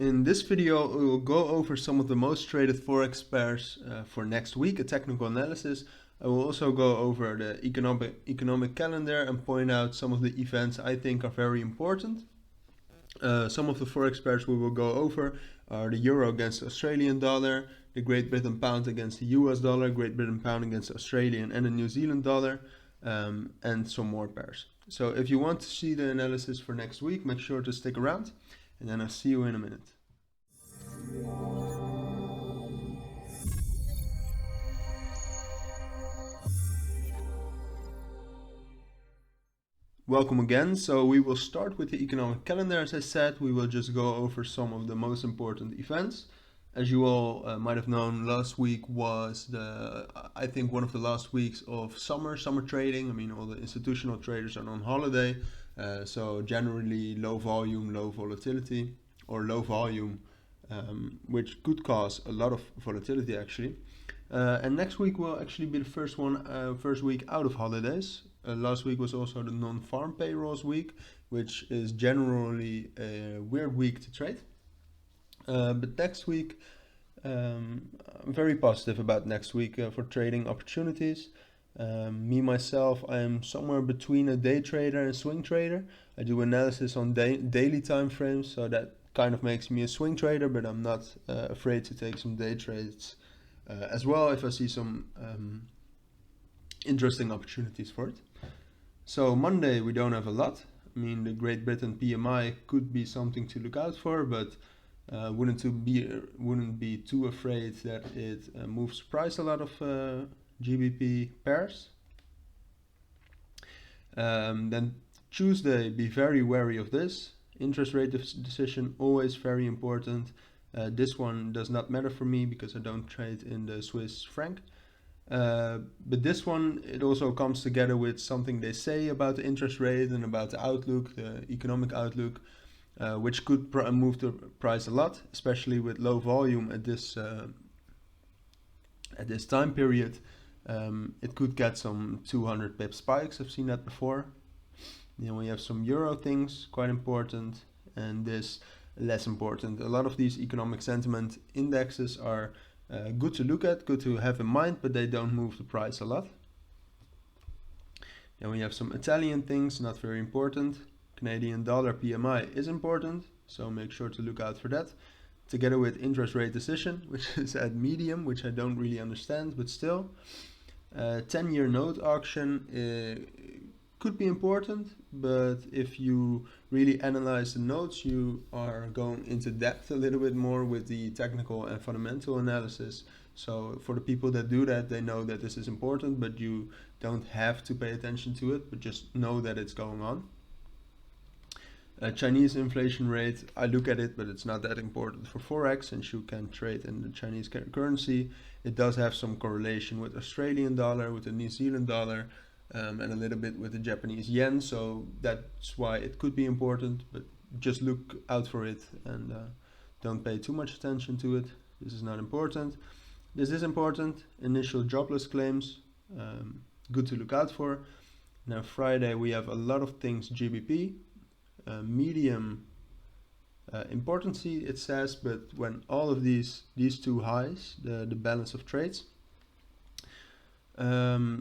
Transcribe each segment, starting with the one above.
In this video, we will go over some of the most traded Forex pairs for next week, a technical analysis. I will also go over the economic calendar and point out some of the events I think are very important. Some of the Forex pairs we will go over are the Euro against the Australian dollar, the Great Britain pound against the US dollar, Great Britain pound against the Australian and the New Zealand dollar, and some more pairs. So if you want to see the analysis for next week, make sure to stick around, and then I'll see you in a minute. Welcome again. So we will start with the economic calendar. As I said, we will just go over some of the most important events. As you all might have known, last week was I think one of the last weeks of summer trading. I mean, all the institutional traders are on holiday, so generally low volume, low volatility, or low volume, which could cause a lot of volatility actually. And next week will actually be the first week out of holidays. Last week was also the non-farm payrolls week, which is generally a weird week to trade. But next week, I'm very positive about next week for trading opportunities. Me, myself, I am somewhere between a day trader and a swing trader. I do analysis on daily time frames, so that kind of makes me a swing trader, but I'm not afraid to take some day trades as well if I see some interesting opportunities for it. So Monday we don't have a lot. I mean, the Great Britain PMI could be something to look out for, but wouldn't be too afraid that it moves price a lot of GBP pairs. Then Tuesday, be very wary of this. Interest rate decision, always very important. This one does not matter for me because I don't trade in the Swiss franc. But this one, it also comes together with something they say about the interest rate and about the outlook, the economic outlook, which could move the price a lot, especially with low volume at this time period. It could get some 200 pip spikes. I've seen that before. Then we have some euro things, quite important, and this less important. A lot of these economic sentiment indexes are good to look at, good to have in mind, but they don't move the price a lot. Then we have some Italian things, not very important. Canadian dollar PMI is important, so make sure to look out for that. Together with interest rate decision, which is at medium, which I don't really understand, but still. 10-year note auction could be important, but if you really analyze the notes, you are going into depth a little bit more with the technical and fundamental analysis. So for the people that do that, they know that this is important, but you don't have to pay attention to it, but just know that it's going on. Chinese inflation rate, I look at it, but it's not that important for Forex, since you can trade in the Chinese currency. It does have some correlation with Australian dollar, with the New Zealand dollar, and a little bit with the Japanese yen, so that's why it could be important, but just look out for it and don't pay too much attention to it. This is not important. This is important. Initial jobless claims, good to look out for. Now Friday we have a lot of things GBP, medium importance it says, but when all of these two highs, the balance of trades,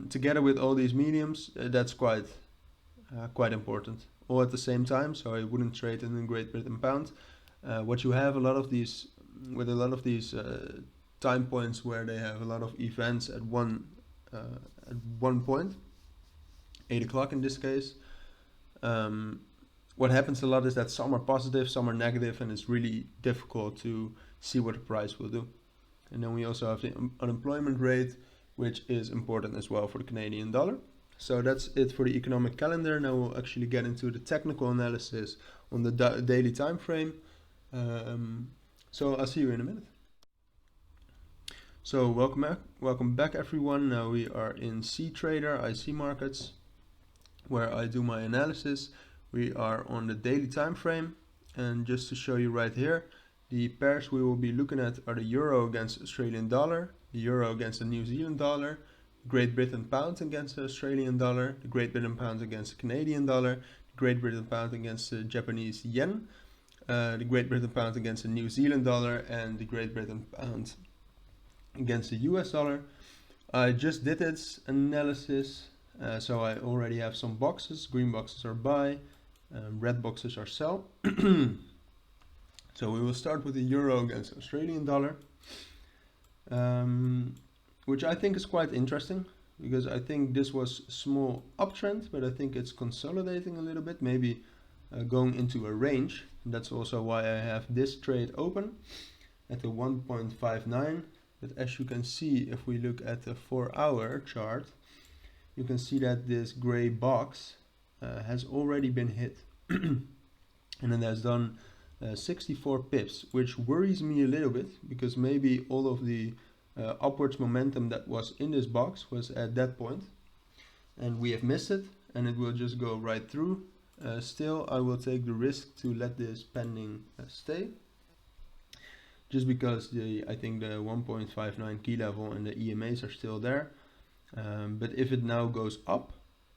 together with all these mediums, that's quite important, all at the same time. So I wouldn't trade in the Great Britain pound. What you have a lot of these time points where they have a lot of events at one point, 8 o'clock in this case. What happens a lot is that some are positive, some are negative, and it's really difficult to see what the price will do. And then we also have the unemployment rate, which is important as well for the Canadian dollar. So that's it for the economic calendar. Now we'll actually get into the technical analysis on the daily time frame. So I'll see you in a minute. So welcome back everyone. Now we are in C-Trader, IC markets, where I do my analysis. We are on the daily time frame, and just to show you right here, the pairs we will be looking at are the euro against Australian dollar, the euro against the New Zealand dollar, Great Britain pound against the Australian dollar, the Great Britain pound against the Canadian dollar, the Great Britain pound against the Japanese yen. the Great Britain pound against the New Zealand dollar and the Great Britain pound against the US dollar. I just did its analysis, so I already have some boxes. Green boxes are buy, red boxes are sell. So we will start with the euro against the Australian dollar, which I think is quite interesting, because I think this was a small uptrend, but I think it's consolidating a little bit, maybe going into a range. And that's also why I have this trade open at the 1.59. But as you can see, if we look at the 4-hour chart, you can see that this gray box has already been hit. And it has done 64 pips, which worries me a little bit, because maybe all of the upwards momentum that was in this box was at that point, and we have missed it, and it will just go right through. Still, I will take the risk to let this pending stay, just because I think the 1.59 key level and the EMAs are still there. But if it now goes up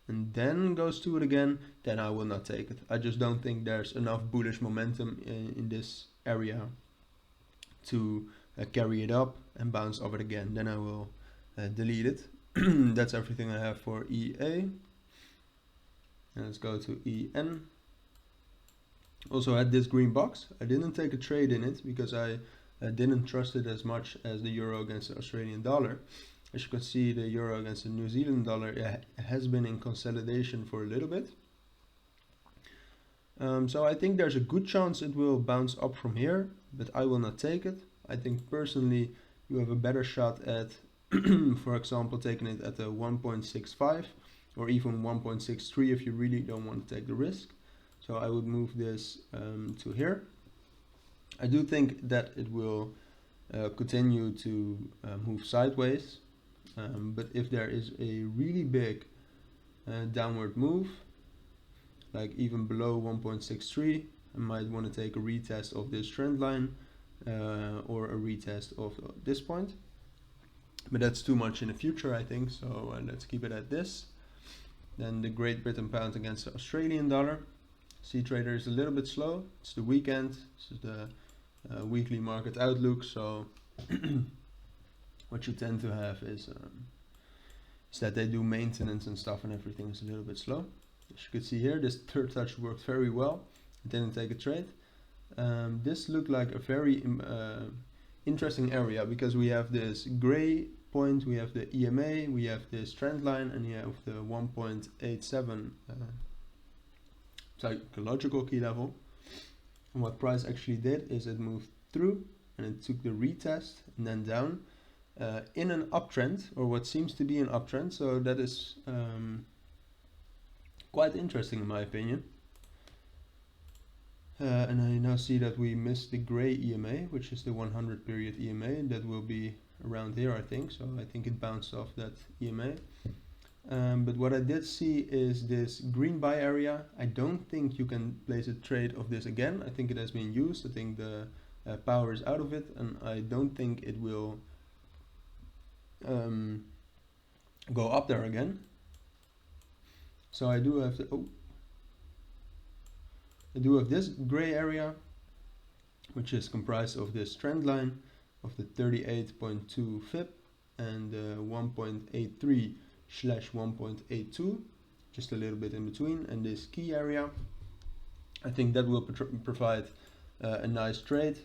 and then goes to it again, then I will not take it. I just don't think there's enough bullish momentum in this area to carry it up and bounce off it again. Then I will delete it. That's everything I have for EA. And let's go to EN. Also had this green box. I didn't take a trade in it because I didn't trust it as much as the euro against the Australian dollar. As you can see, the euro against the New Zealand dollar has been in consolidation for a little bit. So I think there's a good chance it will bounce up from here, but I will not take it. I think personally you have a better shot at, for example, taking it at the 1.65 or even 1.63 if you really don't want to take the risk. So I would move this to here. I do think that it will continue to move sideways, but if there is a really big downward move, like even below 1.63, I might want to take a retest of this trend line or a retest of this point. But that's too much in the future, I think, so let's keep it at this. Then the Great Britain pound against the Australian dollar. C-Trader is a little bit slow. It's the weekend. This is the weekly market outlook. So what you tend to have is that they do maintenance and stuff, and everything is a little bit slow. As you can see here, this third touch worked very well. I didn't take a trade. This looked like a very interesting area, because we have this gray point, we have the EMA, we have this trend line, and you have the 1.87 psychological key level. And what price actually did is it moved through and it took the retest and then down in an uptrend, or what seems to be an uptrend. So that is quite interesting in my opinion. And I now see that we missed the gray EMA, which is the 100 period EMA. That will be around here, I think. So I think it bounced off that EMA. But what I did see is this green buy area. I don't think you can place a trade of this again. I think it has been used. I think the power is out of it, and I don't think it will go up there again. So I do have to, I do have this gray area, which is comprised of this trend line of the 38.2 FIP and 1.83/1.82, just a little bit in between, and this key area. I think that will provide a nice trade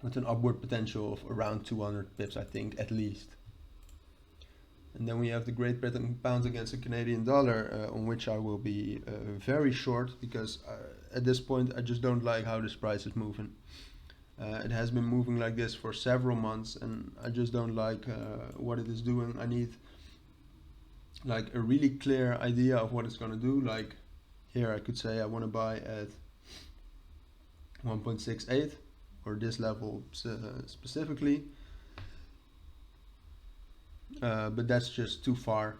with an upward potential of around 200 pips, I think, at least. And then we have the Great Britain pound against the Canadian dollar, on which I will be very short, because at this point I just don't like how this price is moving. It has been moving like this for several months, and I just don't like what it is doing. I need like a really clear idea of what it's going to do. Like here I could say I want to buy at 1.68 or this level specifically. But that's just too far,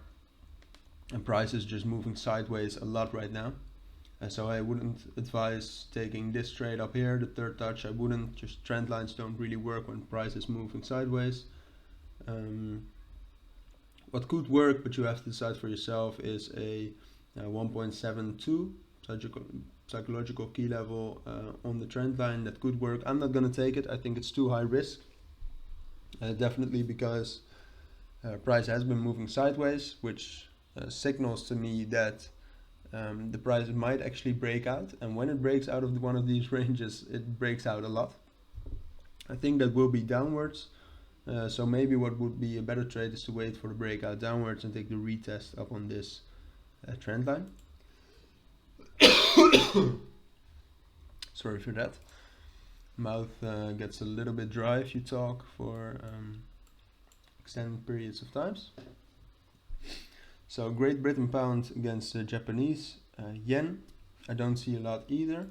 and price is just moving sideways a lot right now, so I wouldn't advise taking this trade up here, the third touch. I wouldn't. Just trend lines don't really work when price is moving sideways. What could work, but you have to decide for yourself, is a 1.72 psychological key level on the trend line that could work. I'm not going to take it. I think it's too high risk. Definitely because price has been moving sideways, which signals to me that the price might actually break out. And when it breaks out of one of these ranges, it breaks out a lot. I think that will be downwards. So maybe what would be a better trade is to wait for the breakout downwards and take the retest up on this trend line. Sorry for that. Mouth gets a little bit dry if you talk for extended periods of times. So Great Britain pound against Japanese yen. I don't see a lot either.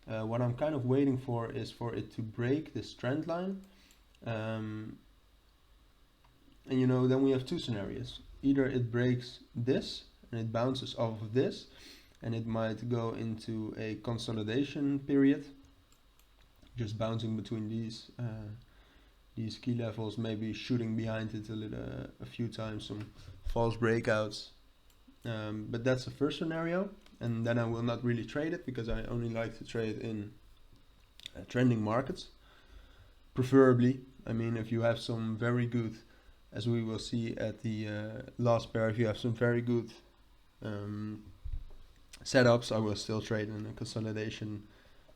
What I'm kind of waiting for is for it to break this trend line. And you know, then we have two scenarios. Either it breaks this and it bounces off of this, and it might go into a consolidation period, just bouncing between these key levels, maybe shooting behind it a few times, some false breakouts. But that's the first scenario, and then I will not really trade it because I only like to trade in trending markets. Preferably, I mean, if you have some very good, as we will see at the last pair, if you have some very good setups, I will still trade in a consolidation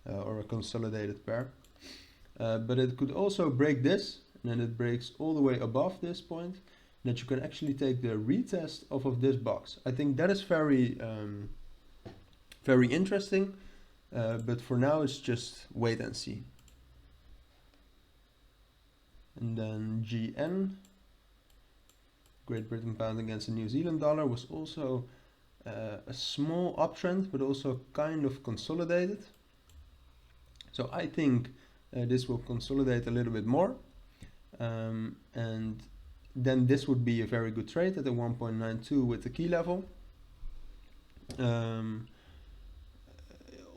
or a consolidated pair. But it could also break this, and then it breaks all the way above this point, that you can actually take the retest off of this box. I think that is very very interesting, but for now it's just wait and see. And then GN, Great Britain pound against the New Zealand dollar, was also a small uptrend, but also kind of consolidated. So I think this will consolidate a little bit more, and then this would be a very good trade at the 1.92 with the key level.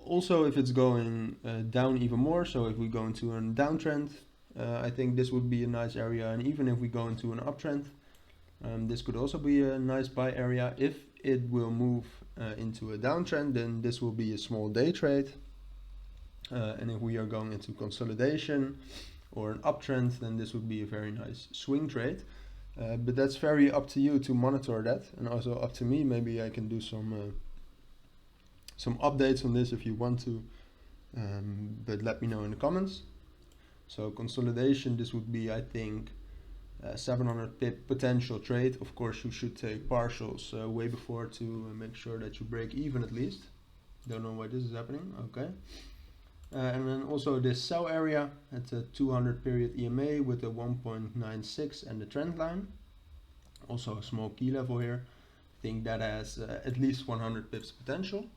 Also, if it's going down even more, so if we go into a downtrend, I think this would be a nice area, and even if we go into an uptrend, this could also be a nice buy area. If it will move into a downtrend, then this will be a small day trade. And if we are going into consolidation or an uptrend, then this would be a very nice swing trade. But that's very up to you to monitor that, and also up to me. Maybe I can do some updates on this if you want to, but let me know in the comments. So consolidation, this would be, I think, 700 pip potential trade. Of course, you should take partials way before to make sure that you break even at least. Don't know why this is happening. Okay. And then also this sell area at the 200 period EMA with the 1.96 and the trend line. Also a small key level here. I think that has at least 100 pips potential.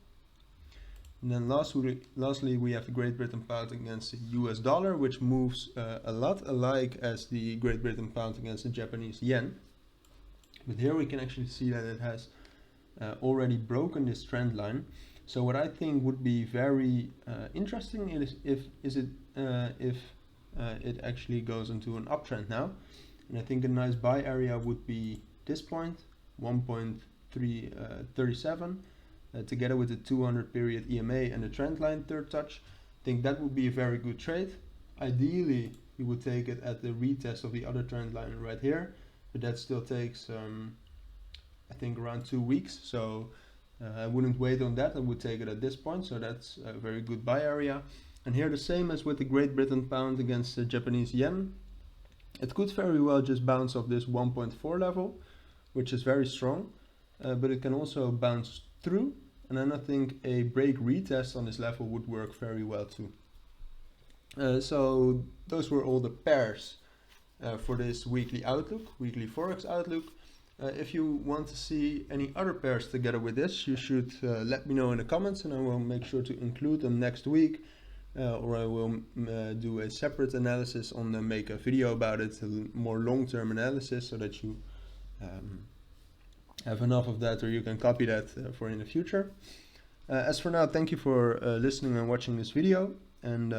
And then lastly, we have the Great Britain pound against the US dollar, which moves a lot alike as the Great Britain pound against the Japanese yen. But here we can actually see that it has already broken this trend line. So what I think would be very interesting is if it actually goes into an uptrend now. And I think a nice buy area would be this point, 1.337. Together with the 200 period EMA and the trend line third touch. I think that would be a very good trade. Ideally, you would take it at the retest of the other trend line right here, but that still takes, I think, around 2 weeks. So I wouldn't wait on that. I would take it at this point. So that's a very good buy area. And here the same as with the Great Britain pound against the Japanese yen. It could very well just bounce off this 1.4 level, which is very strong, but it can also bounce through, and then I think a break retest on this level would work very well too. So those were all the pairs for this weekly outlook, weekly Forex outlook. If you want to see any other pairs together with this, you should let me know in the comments, and I will make sure to include them next week, or I will do a separate analysis on them, make a video about it, a more long-term analysis, so that you have enough of that, or you can copy that for in the future. As for now, thank you for listening and watching this video, and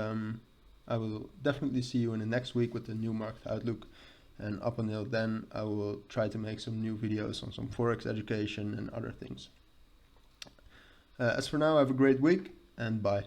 I will definitely see you in the next week with the new market outlook, and up until then I will try to make some new videos on some Forex education and other things. As for now, have a great week, and bye.